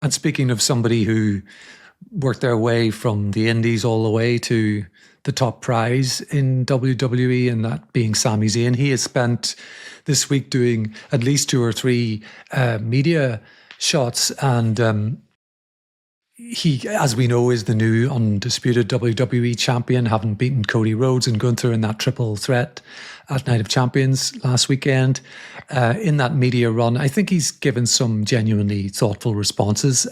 And speaking of somebody who worked their way from the indies all the way to the top prize in WWE, and that being Sami Zayn, he has spent this week doing at least 2 or 3 media shots. And he, as we know, is the new undisputed WWE champion, having beaten Cody Rhodes and Gunther in that triple threat at Night of Champions last weekend. In that media run, I think he's given some genuinely thoughtful responses.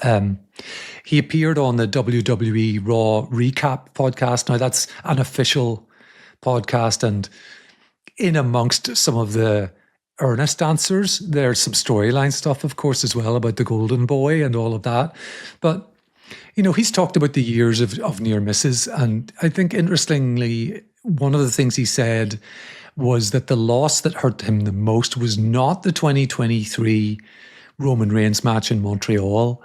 He appeared on the WWE Raw Recap podcast. Now, that's an official podcast, and in amongst some of the earnest answers, there's some storyline stuff, of course, as well, about the Golden Boy and all of that. But he's talked about the years of near misses. And I think, interestingly, one of the things he said was that the loss that hurt him the most was not the 2023 Roman Reigns match in Montreal,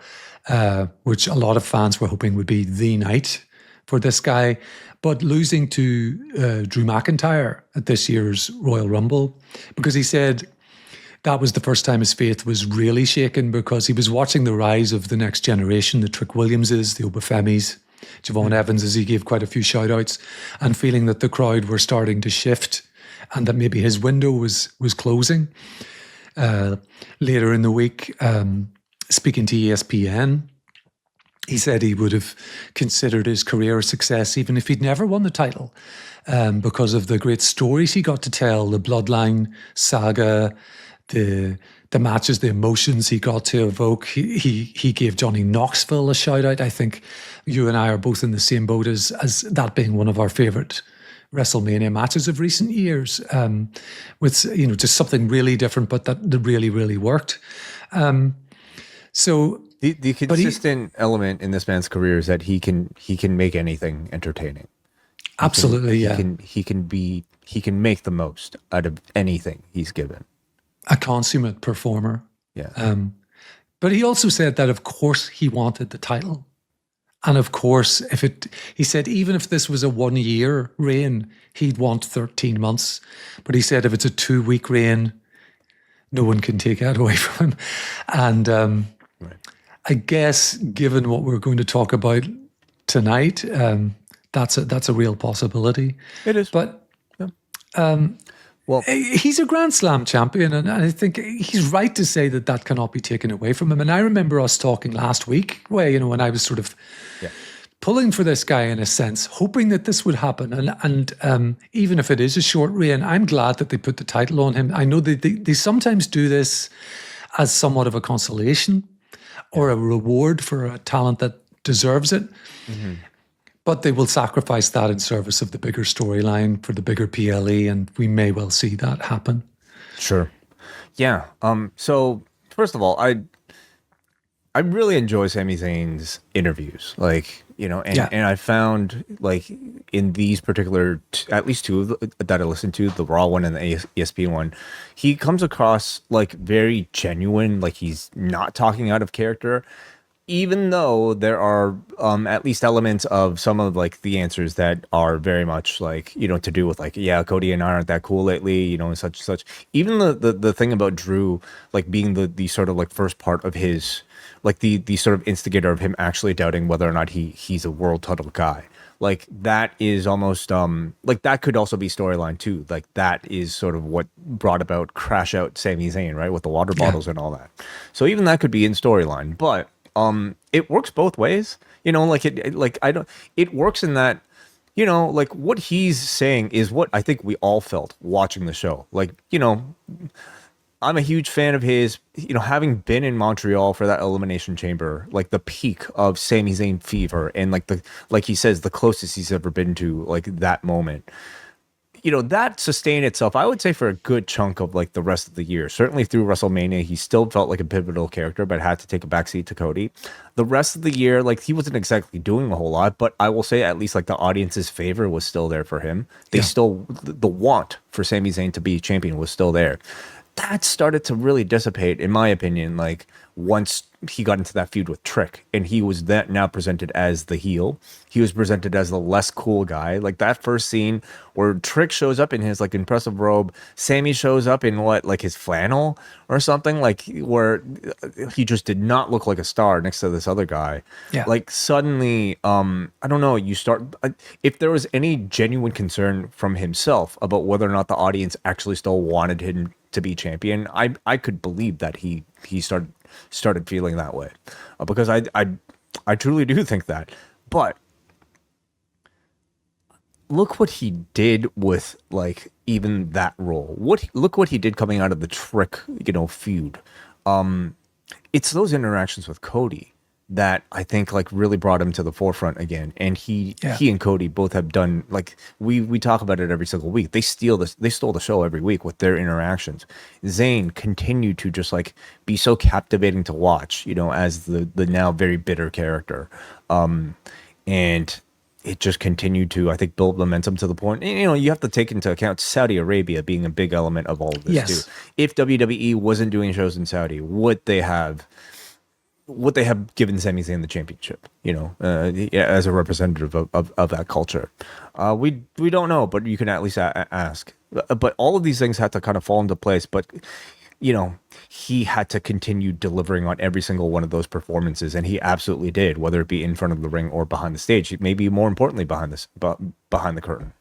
which a lot of fans were hoping would be the night for this guy, but losing to Drew McIntyre at this year's Royal Rumble, because he said that was the first time his faith was really shaken, because he was watching the rise of the next generation, the Trick Williamses, the Obafemis, Javon Evans, as he gave quite a few shout outs, and feeling that the crowd were starting to shift and that maybe his window was closing. Later in the week, speaking to ESPN, he said he would have considered his career a success even if he'd never won the title, because of the great stories he got to tell, the Bloodline saga, the matches, the emotions he got to evoke. He gave Johnny Knoxville a shout out. I think you and I are both in the same boat as that being one of our favourite WrestleMania matches of recent years, with just something really different, but that really, really worked. So the consistent element in this man's career is that he can make anything entertaining. Absolutely, He can make the most out of anything he's given. A consummate performer. Yeah. But he also said that, of course, he wanted the title. And of course, he said, even if this was a 1-year reign, he'd want 13 months. But he said, if it's a 2-week reign, no one can take that away from him. And right. I guess, given what we're going to talk about tonight, that's a real possibility. It is. But yeah. Well, he's a Grand Slam champion, and I think he's right to say that cannot be taken away from him. And I remember us talking last week, where when I was sort of pulling for this guy in a sense, hoping that this would happen. And even if it is a short reign, I'm glad that they put the title on him. I know they sometimes do this as somewhat of a consolation or a reward for a talent that deserves it. Mm-hmm. But they will sacrifice that in service of the bigger storyline for the bigger PLE, and we may well see that happen. Sure. Yeah. So first of all, I really enjoy Sami Zayn's interviews. And I found in these particular, at least 2 of that I listened to, the Raw one and the ESPN one, he comes across very genuine, he's not talking out of character. Even though there are at least elements of some of the answers that are very much to do with Cody and I aren't that cool lately, and such and such. Even the thing about Drew being the sort of first part of his the sort of instigator of him actually doubting whether or not he's a world title guy. That is almost that could also be storyline too. That is sort of what brought about Crash Out Sami Zayn, right, with the water bottles and all that. So even that could be in storyline, but it works both ways, it works in that, what he's saying is what I think we all felt watching the show. I'm a huge fan of his, having been in Montreal for that Elimination Chamber, the peak of Sami Zayn fever, and he says, the closest he's ever been to that moment. That sustained itself, I would say, for a good chunk of the rest of the year. Certainly through WrestleMania, he still felt like a pivotal character, but had to take a backseat to Cody. The rest of the year, he wasn't exactly doing a whole lot, but I will say at least the audience's favor was still there for him. They still, the want for Sami Zayn to be champion was still there. That started to really dissipate, in my opinion, once he got into that feud with Trick, and he was that now presented as the heel. He was presented as the less cool guy. Like that first scene where Trick shows up in his like impressive robe, Sammy shows up in what, like his flannel or something, like where he just did not look like a star next to this other guy. Yeah. Like suddenly, I don't know, you start, if there was any genuine concern from himself about whether or not the audience actually still wanted him to be champion, I could believe that he started feeling that way, because I truly do think that. But look what he did with like even that role. Look what he did coming out of the Trick, feud. It's those interactions with Cody that I think like really brought him to the forefront again. And he and Cody both have done, like we talk about it every single week. They stole the show every week with their interactions. Zayn continued to just like be so captivating to watch, as the now very bitter character. And it just continued to, I think, build momentum to the point. And, you have to take into account Saudi Arabia being a big element of all of this too. If WWE wasn't doing shows in Saudi, would they have given Sami Zayn the championship, as a representative of that culture? We don't know, but you can at least ask. But all of these things had to kind of fall into place. But, he had to continue delivering on every single one of those performances, and he absolutely did, whether it be in front of the ring or behind the stage. Maybe more importantly, behind the curtain.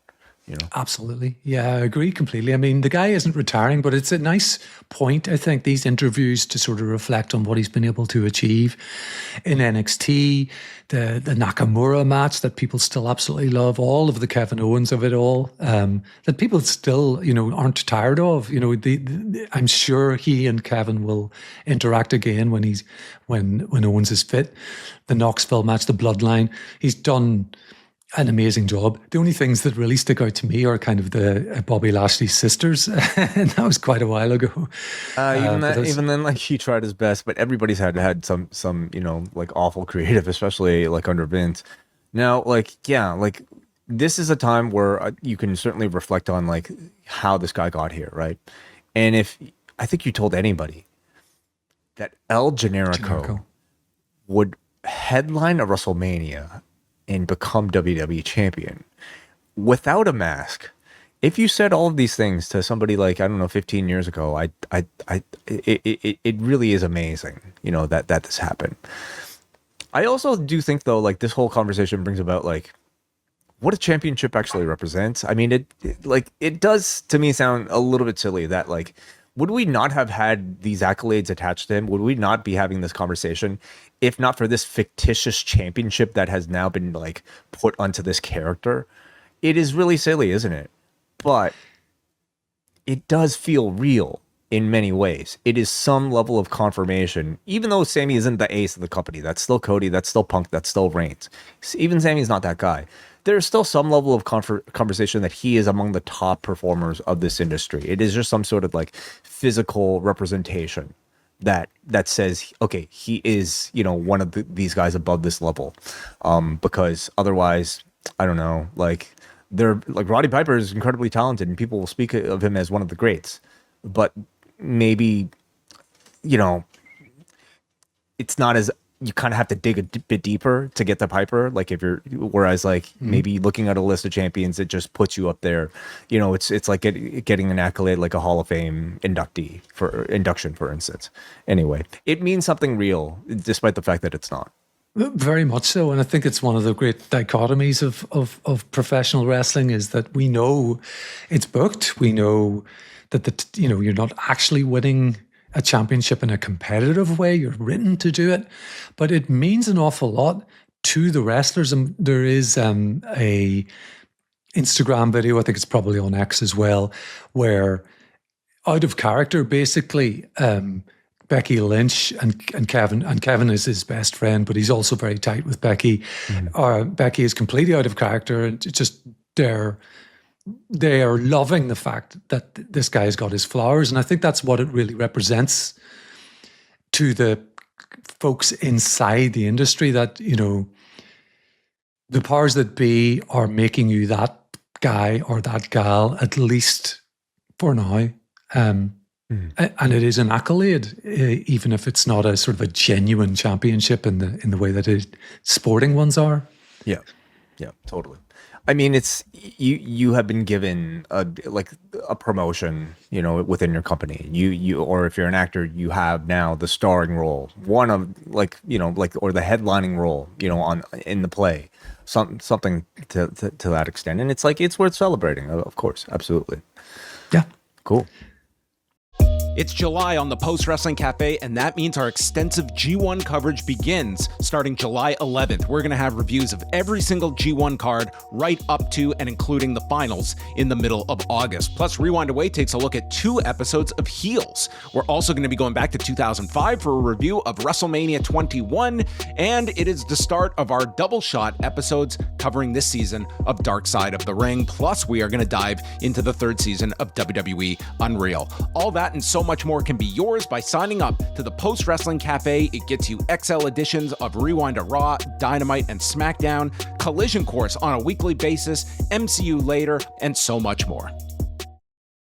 Absolutely. Yeah, I agree completely. I mean, the guy isn't retiring, but it's a nice point, I think, these interviews to sort of reflect on what he's been able to achieve in NXT, the Nakamura match that people still absolutely love, all of the Kevin Owens of it all, that people still, aren't tired of. I'm sure he and Kevin will interact again when Owens is fit. The Knoxville match, the Bloodline, he's done an amazing job. The only things that really stick out to me are kind of the Bobby Lashley's sisters, and that was quite a while ago. Even then, like he tried his best, but everybody's had some like awful creative, especially like under Vince. Now, this is a time where you can certainly reflect on like how this guy got here, right? And if I think you told anybody that El Generico would headline a WrestleMania and become WWE champion without a mask, if you said all of these things to somebody like, I don't know, 15 years ago, it really is amazing, that this happened. I also do think though, like this whole conversation brings about like what a championship actually represents. I mean, it does to me sound a little bit silly that like, would we not have had these accolades attached to him? Would we not be having this conversation if not for this fictitious championship that has now been like put onto this character? It is really silly, isn't it? But it does feel real in many ways. It is some level of confirmation, even though Sammy isn't the ace of the company. That's still Cody, that's still Punk, that's still Reigns. Even Sammy's not that guy. There's still some level of conversation that he is among the top performers of this industry. It is just some sort of like physical representation that says, okay, he is, one of these guys above this level. Because otherwise, I don't know, like they're like Roddy Piper is incredibly talented and people will speak of him as one of the greats, but maybe, it's not as, you kind of have to dig a bit deeper to get to Piper. Like whereas like maybe looking at a list of champions, it just puts you up there. It's like getting an accolade, like a Hall of Fame induction, for instance. Anyway, it means something real, despite the fact that it's not. Very much so. And I think it's one of the great dichotomies of professional wrestling is that we know it's booked. We know that you're not actually winning a championship in a competitive way. You're written to do it, but it means an awful lot to the wrestlers. And there is a Instagram video, I think it's probably on X as well, where out of character, basically, Becky Lynch and Kevin is his best friend, but he's also very tight with Becky. Becky is completely out of character, and it's just they are loving the fact that this guy's got his flowers. And I think that's what it really represents to the folks inside the industry, that, the powers that be are making you that guy or that gal, at least for now. And it is an accolade, even if it's not a sort of a genuine championship in the way that sporting ones are. Yeah, yeah, totally. I mean, it's you have been given a promotion, within your company. You or if you're an actor, you have now the starring role, one of or the headlining role, in the play, something to that extent, and it's worth celebrating, of course, absolutely. Yeah, cool. It's July on the Post Wrestling Cafe, and that means our extensive G1 coverage begins starting July 11th. We're going to have reviews of every single G1 card right up to and including the finals in the middle of August. Plus, Rewind Away takes a look at 2 episodes of Heels. We're also going to be going back to 2005 for a review of WrestleMania 21, and it is the start of our double shot episodes covering this season of Dark Side of the Ring. Plus, we are going to dive into the 3rd season of WWE Unreal. All that and so much more can be yours by signing up to the Post Wrestling Cafe. It gets you XL editions of Rewind to Raw, Dynamite, and SmackDown, Collision Course on a weekly basis, MCU later, and so much more.